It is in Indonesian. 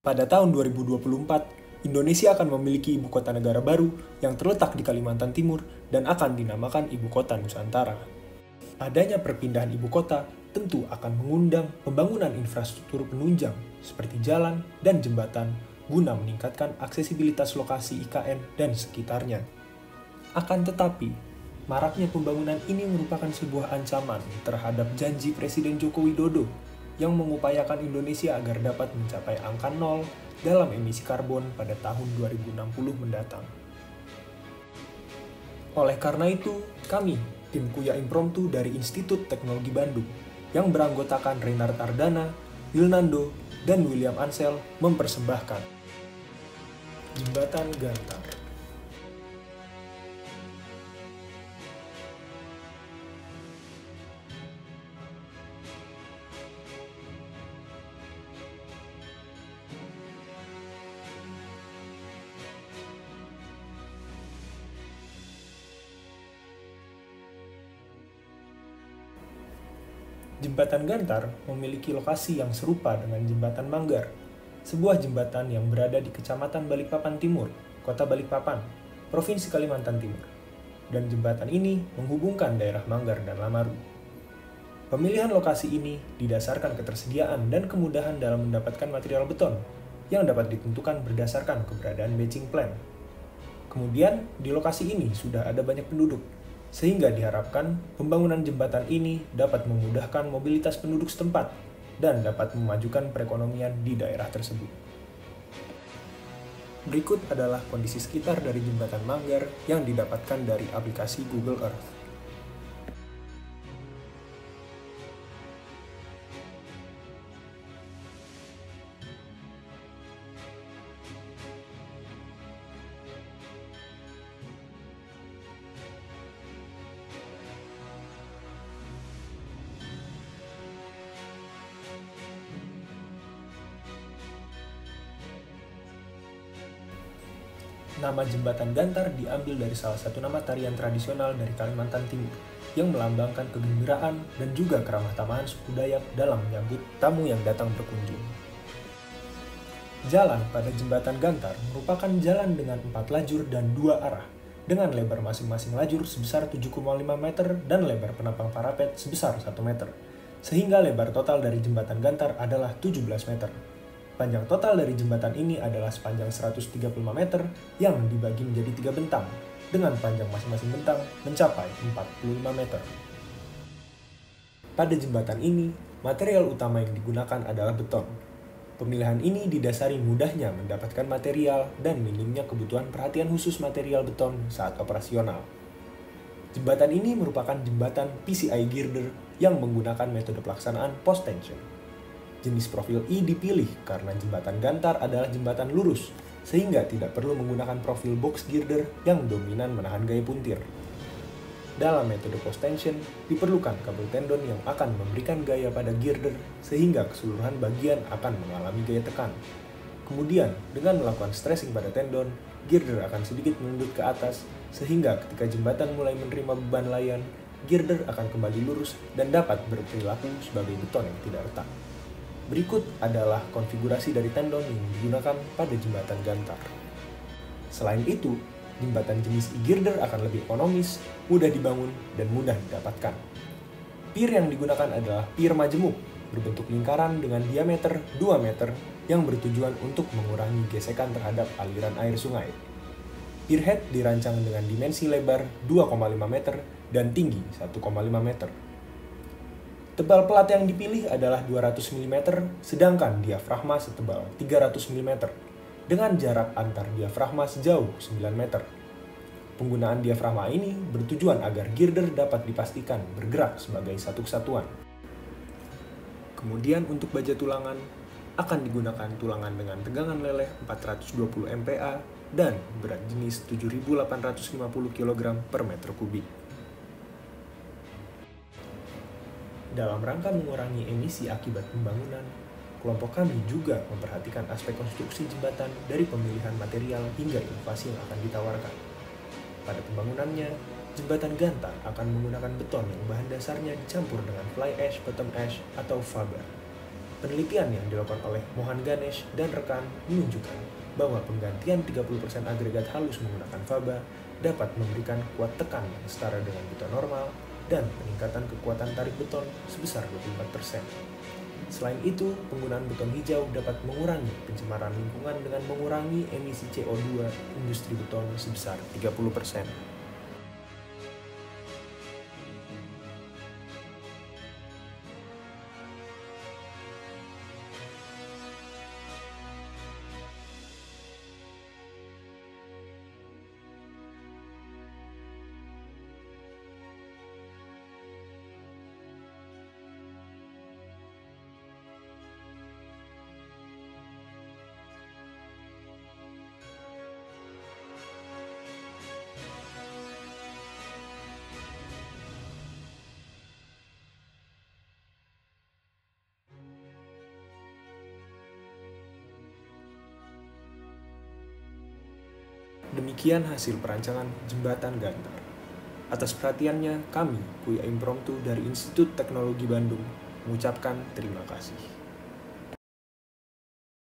Pada tahun 2024, Indonesia akan memiliki ibu kota negara baru yang terletak di Kalimantan Timur dan akan dinamakan Ibu Kota Nusantara. Adanya perpindahan ibu kota tentu akan mengundang pembangunan infrastruktur penunjang seperti jalan dan jembatan guna meningkatkan aksesibilitas lokasi IKN dan sekitarnya. Akan tetapi, maraknya pembangunan ini merupakan sebuah ancaman terhadap janji Presiden Joko Widodo yang mengupayakan Indonesia agar dapat mencapai angka 0 dalam emisi karbon pada tahun 2060 mendatang. Oleh karena itu, kami, tim Kuya Impromptu dari Institut Teknologi Bandung, yang beranggotakan Renard Ardana, Wilnando, dan William Ansel mempersembahkan Jembatan Gantar. Jembatan Gantar memiliki lokasi yang serupa dengan Jembatan Manggar, sebuah jembatan yang berada di Kecamatan Balikpapan Timur, Kota Balikpapan, Provinsi Kalimantan Timur. Dan jembatan ini menghubungkan daerah Manggar dan Lamaru. Pemilihan lokasi ini didasarkan ketersediaan dan kemudahan dalam mendapatkan material beton yang dapat ditentukan berdasarkan keberadaan matching plan. Kemudian, di lokasi ini sudah ada banyak penduduk, sehingga diharapkan pembangunan jembatan ini dapat memudahkan mobilitas penduduk setempat dan dapat memajukan perekonomian di daerah tersebut. Berikut adalah kondisi sekitar dari Jembatan Manggar yang didapatkan dari aplikasi Google Earth. Nama Jembatan Gantar diambil dari salah satu nama tarian tradisional dari Kalimantan Timur yang melambangkan kegembiraan dan juga keramah tamahan suku Dayak dalam menyambut tamu yang datang berkunjung. Jalan pada Jembatan Gantar merupakan jalan dengan 4 lajur dan 2 arah, dengan lebar masing-masing lajur sebesar 7,5 meter dan lebar penapang parapet sebesar 1 meter, sehingga lebar total dari Jembatan Gantar adalah 17 meter. Panjang total dari jembatan ini adalah sepanjang 135 meter yang dibagi menjadi 3 bentang, dengan panjang masing-masing bentang mencapai 45 meter. Pada jembatan ini, material utama yang digunakan adalah beton. Pemilihan ini didasari mudahnya mendapatkan material dan minimnya kebutuhan perhatian khusus material beton saat operasional. Jembatan ini merupakan jembatan PCI girder yang menggunakan metode pelaksanaan post tension. Jenis profil I dipilih karena Jembatan Gantar adalah jembatan lurus, sehingga tidak perlu menggunakan profil box girder yang dominan menahan gaya puntir. Dalam metode post tension, diperlukan kabel tendon yang akan memberikan gaya pada girder, sehingga keseluruhan bagian akan mengalami gaya tekan. Kemudian, dengan melakukan stressing pada tendon, girder akan sedikit menunduk ke atas, sehingga ketika jembatan mulai menerima beban layan, girder akan kembali lurus dan dapat berperilaku sebagai beton yang tidak retak. Berikut adalah konfigurasi dari tendon yang digunakan pada Jembatan Gantar. Selain itu, jembatan jenis e-girder akan lebih ekonomis, mudah dibangun, dan mudah didapatkan. Pier yang digunakan adalah pier majemuk, berbentuk lingkaran dengan diameter 2 meter yang bertujuan untuk mengurangi gesekan terhadap aliran air sungai. Pierhead dirancang dengan dimensi lebar 2,5 meter dan tinggi 1,5 meter. Tebal pelat yang dipilih adalah 200 mm, sedangkan diafragma setebal 300 mm, dengan jarak antar diafragma sejauh 9 meter. Penggunaan diafragma ini bertujuan agar girder dapat dipastikan bergerak sebagai satu kesatuan. Kemudian untuk baja tulangan, akan digunakan tulangan dengan tegangan leleh 420 MPa dan berat jenis 7.850 kg per meter kubik. Dalam rangka mengurangi emisi akibat pembangunan, kelompok kami juga memperhatikan aspek konstruksi jembatan dari pemilihan material hingga inovasi yang akan ditawarkan. Pada pembangunannya, jembatan Gantar akan menggunakan beton yang bahan dasarnya dicampur dengan fly ash, bottom ash, atau faber. Penelitian yang dilakukan oleh Mohan Ganesh dan rekan menunjukkan bahwa penggantian 30% agregat halus menggunakan faba dapat memberikan kuat tekan yang setara dengan beton normal dan peningkatan kekuatan tarik beton sebesar 24%. Selain itu, penggunaan beton hijau dapat mengurangi pencemaran lingkungan dengan mengurangi emisi CO2 industri beton sebesar 30%. Demikian hasil perancangan jembatan Gantar. Atas perhatiannya, kami, Kuya Impromptu dari Institut Teknologi Bandung, mengucapkan terima kasih.